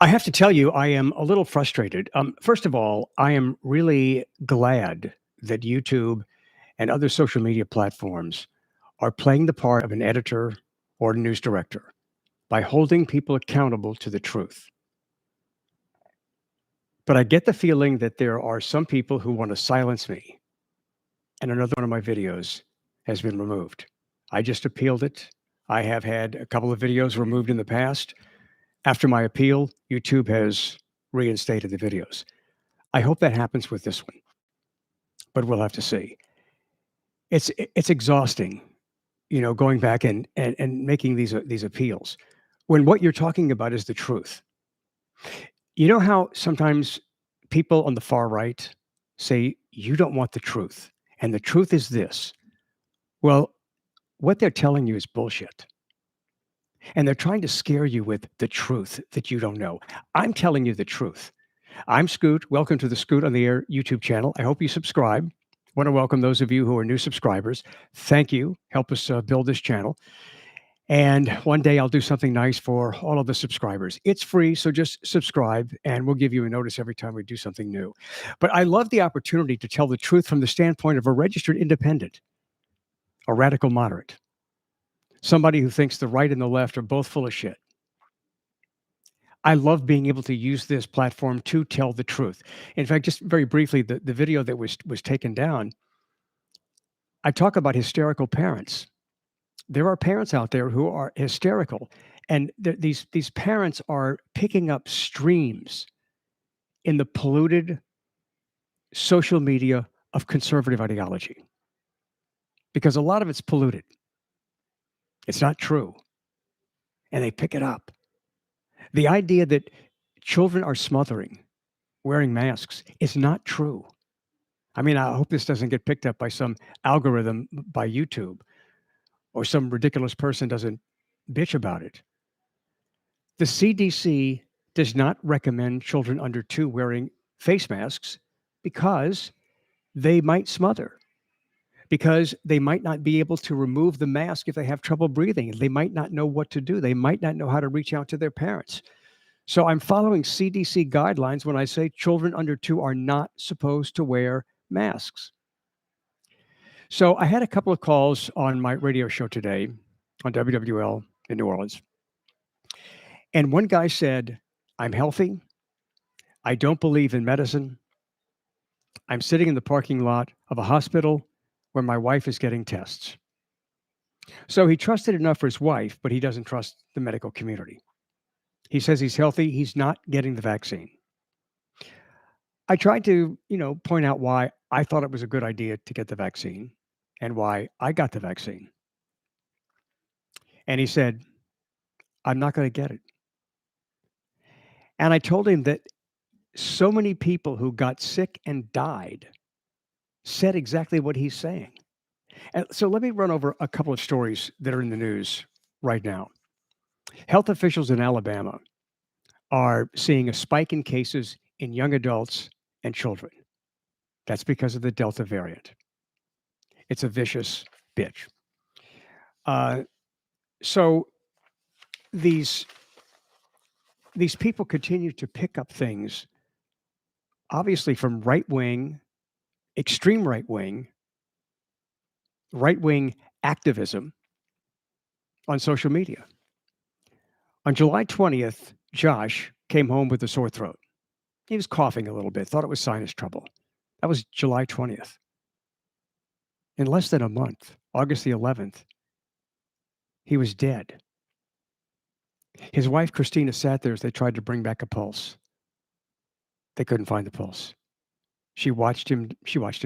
I have to tell you, I am a little frustrated. First of all, I am really glad that YouTube and other social media platforms are playing the part of an editor or a news director by holding people accountable to the truth. But I get the feeling that there are some people who want to silence me, and another one of my videos has been removed. I just appealed it. I have had a couple of videos removed in the past. After my appeal, YouTube has reinstated the videos. I hope that happens with this one, but we'll have to see. It's exhausting, going back and making these appeals when what you're talking about is the truth. You know how sometimes people on the far right say you don't want the truth, and the truth is this. Well, what they're telling you is bullshit. And they're trying to scare you with the truth that you don't know. I'm telling you the truth. I'm Scoot. Welcome to the Scoot on the Air YouTube channel. I hope you subscribe. Want to welcome those of you who are new subscribers. Thank you. Help us build this channel. And one day I'll do something nice for all of the subscribers. It's free, so just subscribe and we'll give you a notice every time we do something new. But I love the opportunity to tell the truth from the standpoint of a registered independent, a radical moderate, somebody who thinks the right and the left are both full of shit. I love being able to use this platform to tell the truth. In fact, just very briefly, the video that was taken down, I talk about hysterical parents. There are parents out there who are hysterical, and these parents are picking up streams in the polluted social media of conservative ideology because a lot of it's polluted. It's not true, and they pick it up. The idea that children are smothering, wearing masks is not true. I mean, I hope this doesn't get picked up by some algorithm by YouTube or some ridiculous person doesn't bitch about it. The CDC does not recommend children under 2 wearing face masks because they might smother, because they might not be able to remove the mask if they have trouble breathing. They might not know what to do. They might not know how to reach out to their parents. So I'm following CDC guidelines when I say children under 2 are not supposed to wear masks. So I had a couple of calls on my radio show today on WWL in New Orleans. And one guy said, I'm healthy. I don't believe in medicine. I'm sitting in the parking lot of a hospital where my wife is getting tests. So he trusted enough for his wife, but he doesn't trust the medical community. He says he's healthy. He's not getting the vaccine. I tried to, point out why I thought it was a good idea to get the vaccine and why I got the vaccine. And he said, I'm not going to get it. And I told him that so many people who got sick and died said exactly what he's saying. And so let me run over a couple of stories that are in the news right now. Health officials in Alabama are seeing a spike in cases in young adults and children. That's because of the Delta variant. It's a vicious bitch. So these people continue to pick up things, obviously from right wing, extreme right wing activism on social media. On July 20th, Josh came home with a sore throat. He was coughing a little bit, thought it was sinus trouble. That was July 20th. In less than a month, August the 11th, he was dead. His wife, Christina, sat there as they tried to bring back a pulse. They couldn't find the pulse. She watched him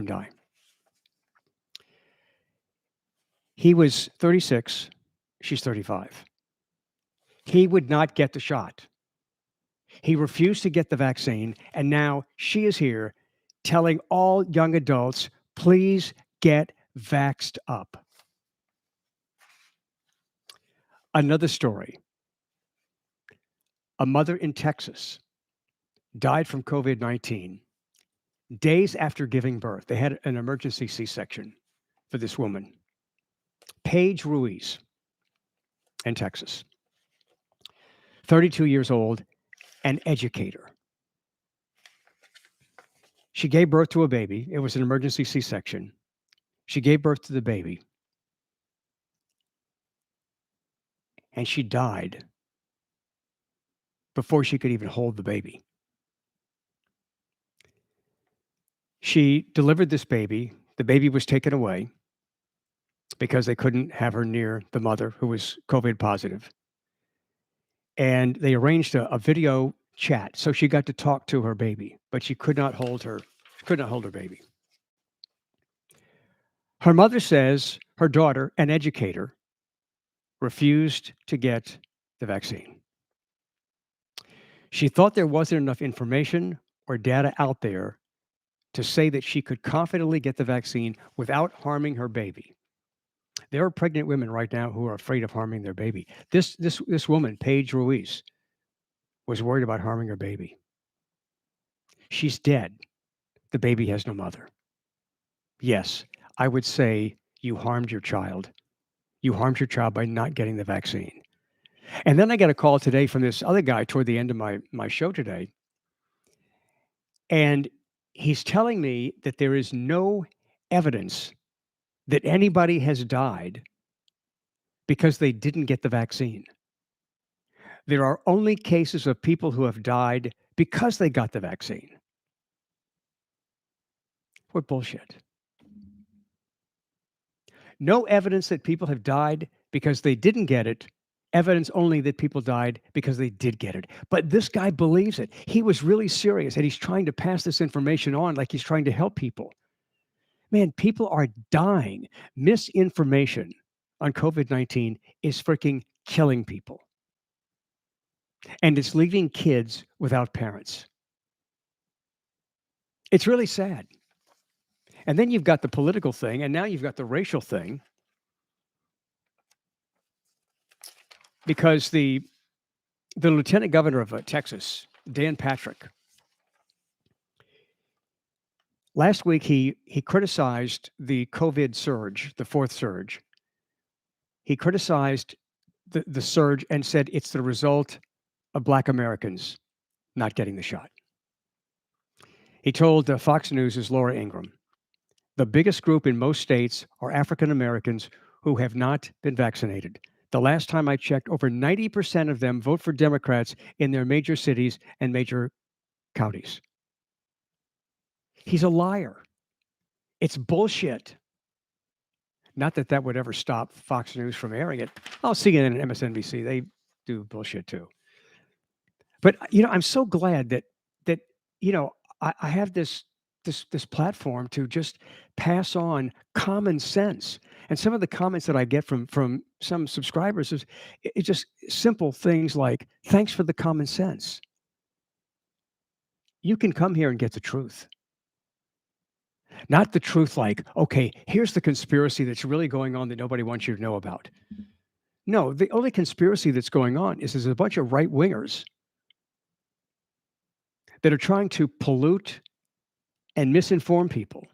die. He was 36, she's 35. He would not get the shot. He refused to get the vaccine, and now she is here telling all young adults, please get vaxxed up. Another story. A mother in Texas died from COVID-19 days after giving birth. They had an emergency C-section for this woman, Paige Ruiz, in Texas. 32 years old, an educator. She gave birth to a baby. It was an emergency C-section. She gave birth to the baby, and she died before she could even hold the baby. She delivered this baby. The baby was taken away because they couldn't have her near the mother who was COVID positive. And they arranged a video chat so she got to talk to her baby, but she could not hold her baby. Her mother says her daughter, an educator, refused to get the vaccine. She thought there wasn't enough information or data out there to say that she could confidently get the vaccine without harming her baby. There are pregnant women right now who are afraid of harming their baby. This woman, Paige Ruiz, was worried about harming her baby. She's dead. The baby has no mother. Yes, I would say you harmed your child. You harmed your child by not getting the vaccine. And then I got a call today from this other guy toward the end of my show today. And he's telling me that there is no evidence that anybody has died because they didn't get the vaccine. There are only cases of people who have died because they got the vaccine. What bullshit. No evidence that people have died because they didn't get it. Evidence only that people died because they did get it. But this guy believes it. He was really serious and he's trying to pass this information on like he's trying to help people. Man, people are dying. Misinformation on COVID-19 is freaking killing people. And it's leaving kids without parents. It's really sad. And then you've got the political thing, and now you've got the racial thing. Because the lieutenant governor of Texas, Dan Patrick, last week he criticized the COVID surge, the fourth surge. He criticized the surge and said it's the result of Black Americans not getting the shot. He told Fox News' Laura Ingraham, the biggest group in most states are African Americans who have not been vaccinated. The last time I checked, over 90% of them vote for Democrats in their major cities and major counties. He's a liar. It's bullshit. Not that that would ever stop Fox News from airing it. Oh, CNN and MSNBC, they do bullshit too. But I'm so glad that I have this platform to just pass on common sense. And some of the comments that I get from some subscribers is it's just simple things like, thanks for the common sense. You can come here and get the truth. Not the truth like, okay, here's the conspiracy that's really going on that nobody wants you to know about. No, the only conspiracy that's going on is there's a bunch of right-wingers that are trying to pollute and misinform people.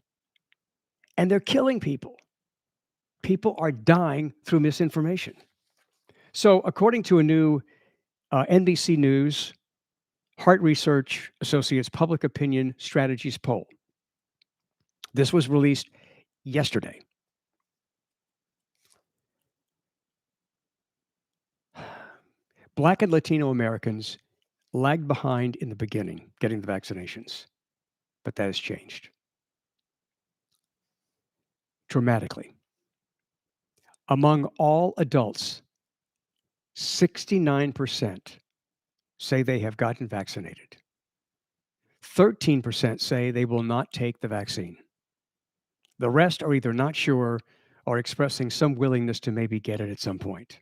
And they're killing people. People are dying through misinformation. So according to a new NBC News Hart Research Associates Public Opinion Strategies poll, this was released yesterday. Black and Latino Americans lagged behind in the beginning getting the vaccinations, but that has changed dramatically. Among all adults, 69% say they have gotten vaccinated. 13% say they will not take the vaccine. The rest are either not sure or expressing some willingness to maybe get it at some point.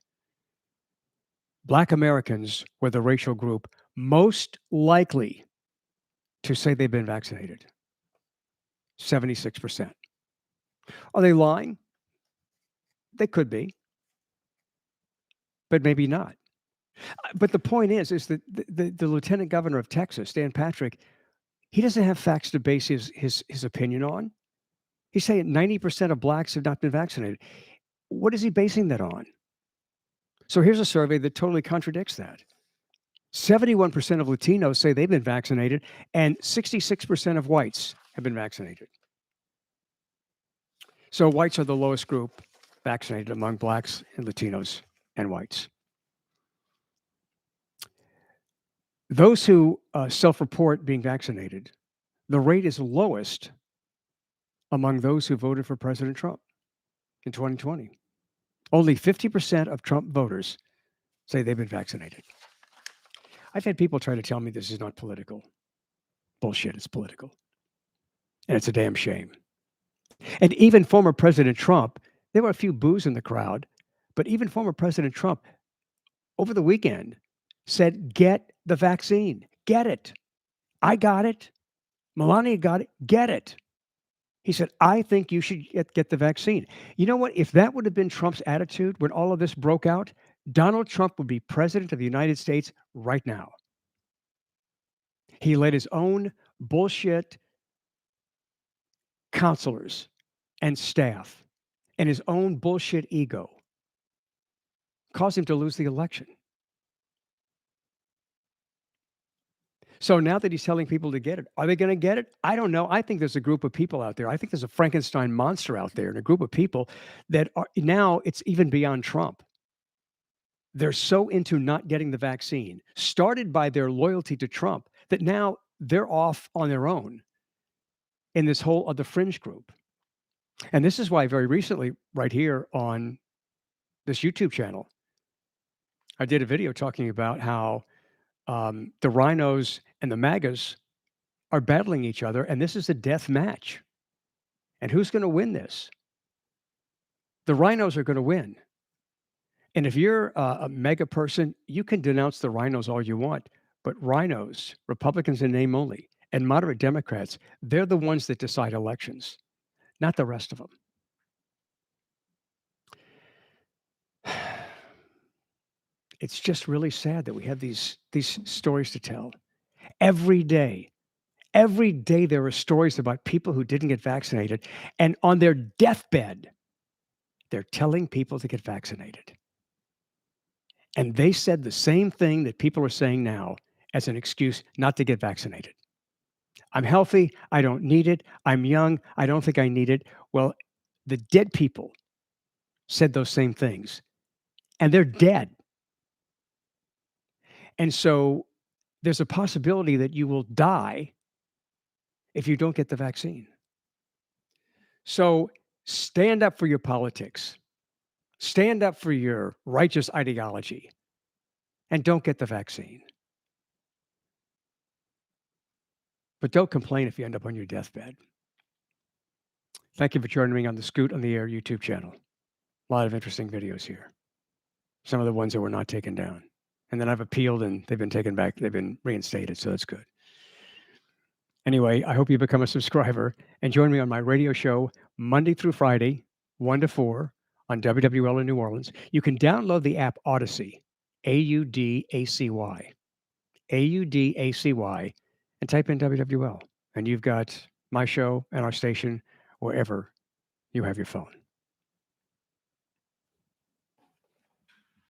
Black Americans were the racial group most likely to say they've been vaccinated. 76%. Are they lying? They could be, but maybe not. But the point is that the lieutenant governor of Texas, Dan Patrick, he doesn't have facts to base his opinion on. He's saying 90% of blacks have not been vaccinated. What is he basing that on? So here's a survey that totally contradicts that. 71% of Latinos say they've been vaccinated, and 66% of whites have been vaccinated. So whites are the lowest group vaccinated among blacks and Latinos and whites. Those who self-report being vaccinated, the rate is lowest among those who voted for President Trump in 2020. Only 50% of Trump voters say they've been vaccinated. I've had people try to tell me this is not political. Bullshit, it's political. And it's a damn shame. And even former President Trump, there were a few boos in the crowd, but even former President Trump over the weekend said, get the vaccine. Get it. I got it. Melania got it. Get it. He said, I think you should get the vaccine. You know what? If that would have been Trump's attitude when all of this broke out, Donald Trump would be president of the United States right now. He let his own bullshit counselors and staff and his own bullshit ego cause him to lose the election. So now that he's telling people to get it, are they going to get it? I don't know. I think there's a group of people out there. I think there's a Frankenstein monster out there and a group of people that are now it's even beyond Trump. They're so into not getting the vaccine, started by their loyalty to Trump, that now they're off on their own in this whole other fringe group. And this is why very recently, right here on this YouTube channel, I did a video talking about how the rhinos and the MAGAs are battling each other, and this is a death match. And who's going to win this? The rhinos are going to win. And if you're a mega person, you can denounce the rhinos all you want. But rhinos, Republicans in name only, and moderate Democrats, they're the ones that decide elections, not the rest of them. It's just really sad that we have these stories to tell. Every day there are stories about people who didn't get vaccinated, and on their deathbed, they're telling people to get vaccinated. And they said the same thing that people are saying now as an excuse not to get vaccinated. I'm healthy. I don't need it. I'm young. I don't think I need it. Well, the dead people said those same things, and they're dead. And so there's a possibility that you will die if you don't get the vaccine. So stand up for your politics. Stand up for your righteous ideology, and don't get the vaccine. But don't complain if you end up on your deathbed. Thank you for joining me on the Scoot on the Air YouTube channel. A lot of interesting videos here. Some of the ones that were not taken down. And then I've appealed and they've been taken back. They've been reinstated, so that's good. Anyway, I hope you become a subscriber and join me on my radio show Monday through Friday, 1 to 4 on WWL in New Orleans. You can download the app Odyssey, Audacy, Audacy, and type in WWL. And you've got my show and our station wherever you have your phone.